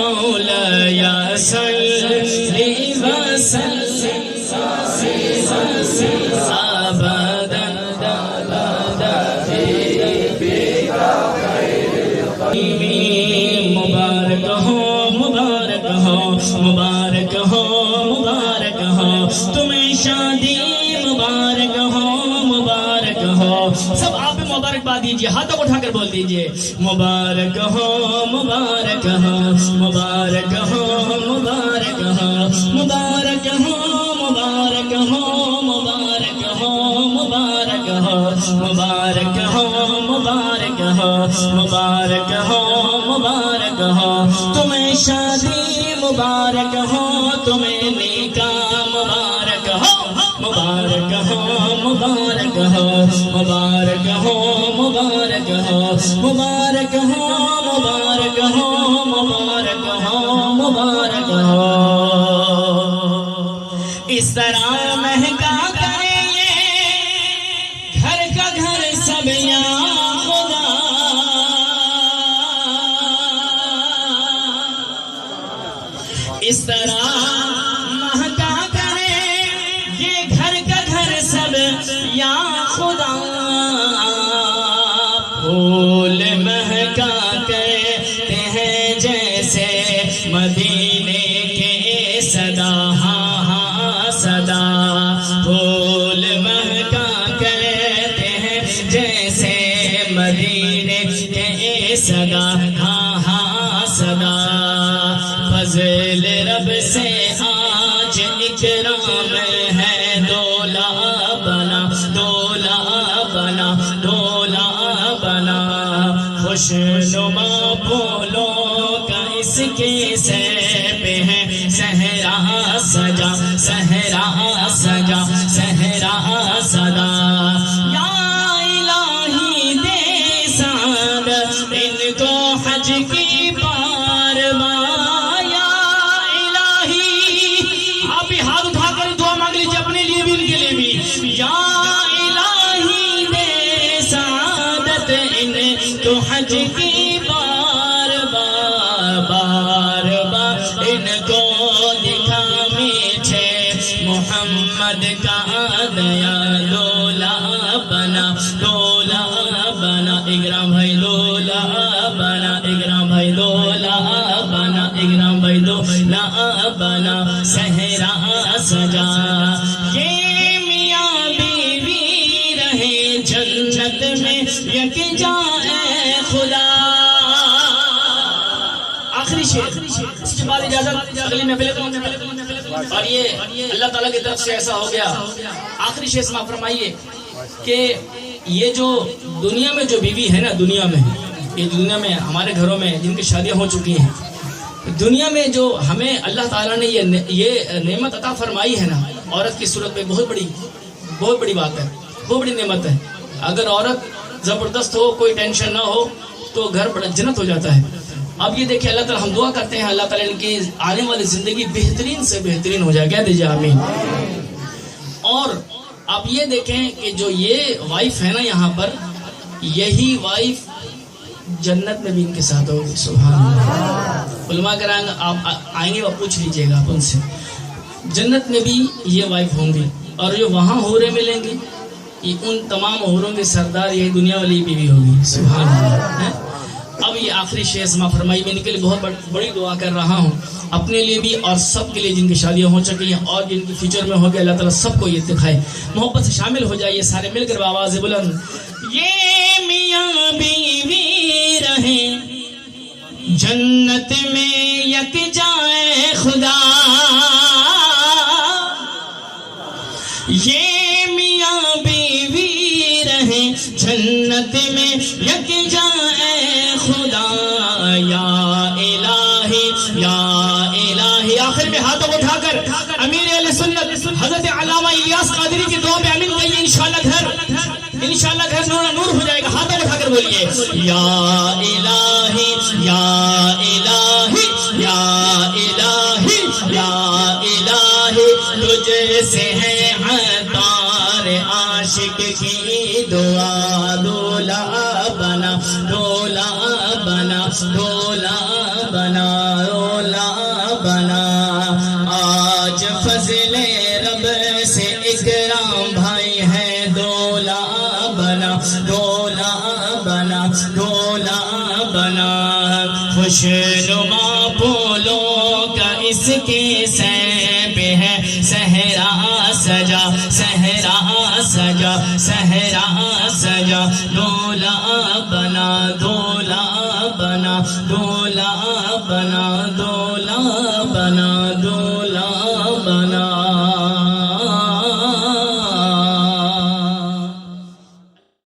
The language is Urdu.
مولاي صل وسلم أبدا مبارک ہو مبارک ہو مبارک ہو مبارک ہو تمہیں شادی مبارک ہو مبارک ہو سب آپ مبارکباد دیجیے ہاتھوں کو اٹھا کر بول دیجیے مبارک ہو مبارک ہو مبارک ہو مبارک ہو مبارک ہو مبارک ہو مبارک ہو مبارک ہو مبارک ہو مبارک ہو مبارک ہو مبارک ہو تمہیں شادی مبارک ہو تمہیں نکاح مبارک ہو مبارک ہو مبارک ہو مبارک ہو مبارک ہو مبارک ہو مبارک ہو مبارک ہو مبارک ہو اس طرح مہنگا کریں یہ گھر کا گھر سب یا خدا اس طرح مہنگا کریں یہ گھر کا گھر سب یا خدا پھول مہکا کہتے ہیں جیسے مدینے کے صدا ہاں ہاں صدا پھول مہکا کہتے ہیں جیسے مدینے کے صدا ہاں ہاں صدا فضل رب سے آج اکرام ہے دولا بنا دولا بنا دولا بنا خوش نما پھولوں کا اس کے سر پہ ہے صحرا سجا صحرا سجا صحرا سدا یا الہی دے سعادت ان کو حج کی بار بار یا الہی آپ بھی ہاتھ اٹھا کر دعا مانگ لیجیے اپنے لیے بھی ان کے لیے بھی یا الہی دے سعادت ان کو حج کی بار بار بار بار ان کو دکھا میٹھے محمد کا دیا لولا بنا لولا بنا اکرام بھائی لولا بنا اکرام بھائی لولا بنا اکرام بھائی لولا بنا صحرا سجا یہ میاں بیوی رہے جنت میں یکجا اے خدا آخری شعر اس کے بعد اجازت اگلی محفل اور یہ اللہ تعالیٰ کی طرف سے ایسا ہو گیا آخری شعر سماعت فرمائیے کہ یہ جو دنیا میں جو بیوی ہے نا دنیا میں یہ دنیا میں ہمارے گھروں میں جن کی شادیاں ہو چکی ہیں دنیا میں جو ہمیں اللہ تعالیٰ نے یہ نعمت عطا فرمائی ہے نا عورت کی صورت میں بہت بڑی بات ہے بہت بڑی نعمت ہے اگر عورت زبردست ہو کوئی ٹینشن نہ ہو تو گھر بڑا جنت ہو جاتا ہے اب یہ دیکھیں اللہ تعالیٰ ہم دعا کرتے ہیں اللہ تعالیٰ ان کی آنے والی زندگی بہترین سے بہترین ہو جائے کہہ دیجیے آمین اور اب یہ دیکھیں کہ جو یہ وائف ہے نا یہاں پر یہی وائف جنت میں بھی ان کے ساتھ ہوگی سبحان اللہ علماء کرام آپ آئیں گے وہ پوچھ لیجئے گا آپ ان سے جنت میں بھی یہ وائف ہوں گی اور جو وہاں حوریں ملیں گی یہ ان تمام حوروں کے سردار یہی دنیا والی بیوی ہوگی سبحان اللہ اب یہ آخری شعر سماعت فرمائی میں ان کے لیے بہت بڑی دعا کر رہا ہوں اپنے لیے بھی اور سب کے لیے جن کی شادیاں ہو چکی ہیں اور جن کی فیوچر میں ہوگی اللہ تعالیٰ سب کو یہ دکھائے محبت سے شامل ہو جائیے سارے مل کر آواز بلند یہ میاں بیوی رہے جنت میں یکجا اے خدا یہ میاں بیوی رہے جنت میں یکجا اے خدا یا الہی آخر میں ہاتھوں کو اٹھا کر امیر اہل سنت حضرت علامہ الیاس قادری کی دعا میں امین کہیے انشاءاللہ گھر نور ہو جائے گا ہاتھوں کو اٹھا کر بولیے یا الہی یا الہی یا الہی یا الہی تجھ سے ہے عطار عاشق کی دعا دولا بنا دولا بنا دولا بنا بنا ڈولا بنا ڈولا بنا خوشنما پھولوں کا اس کے سیب ہے صحرا سجا صحرا سجا صحرا سجا ڈولا بنا ڈولا بنا ڈولا بنا ڈولا